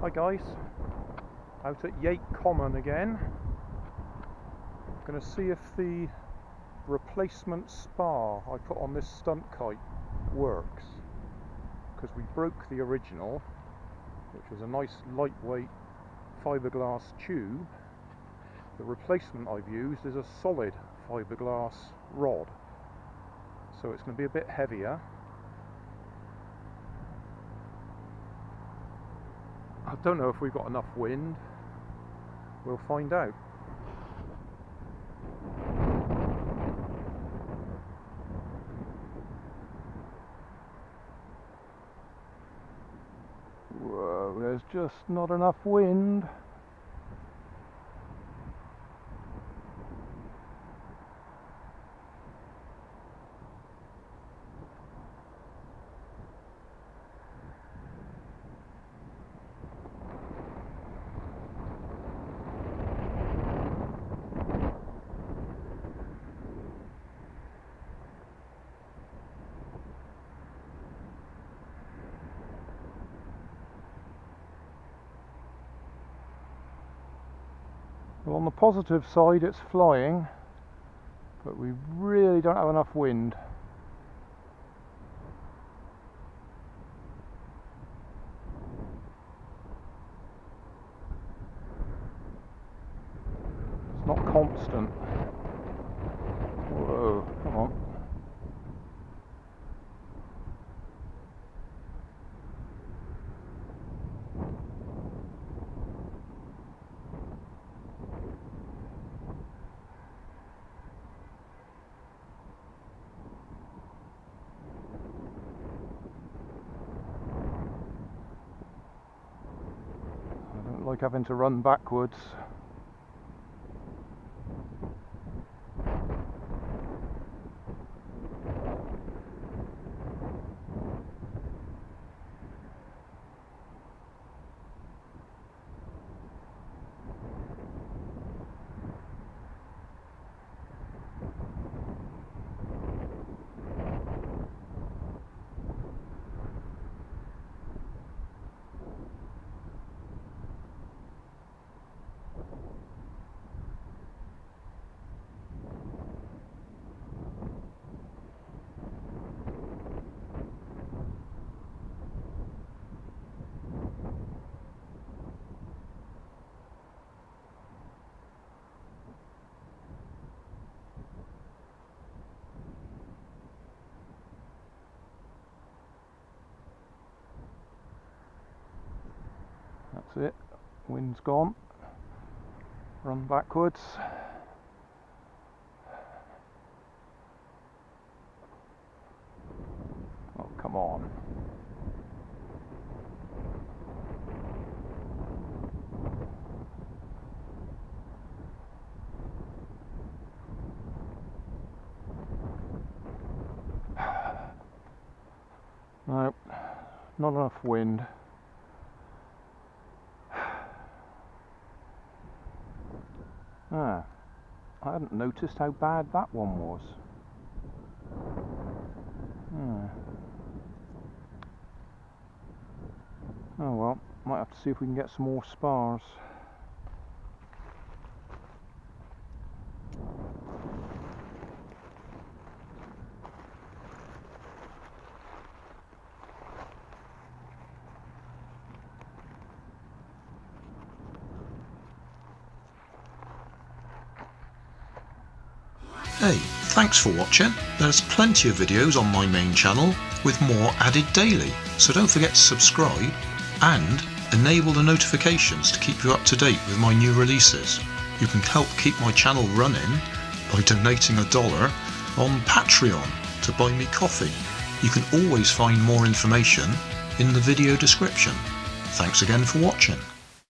Hi guys, out at Yate Common again. Going to see if the replacement spar I put on this stunt kite works, because we broke the original, which was a nice lightweight fiberglass tube. The replacement I've used is a solid fiberglass rod, so it's going to be a bit heavier. I don't know if we've got enough wind. We'll find out. Whoa, there's just not enough wind. Well, on the positive side it's flying, but we really don't have enough wind. It's not constant. Whoa, come on. Like having to run backwards. That's it, wind's gone, run backwards. Oh, come on. No, not enough wind. I hadn't noticed how bad that one was. Oh well, might have to see if we can get some more spars. Hey, thanks for watching. There's plenty of videos on my main channel with more added daily, so don't forget to subscribe and enable the notifications to keep you up to date with my new releases. You can help keep my channel running by donating $1 on Patreon to buy me coffee. You can always find more information in the video description. Thanks again for watching.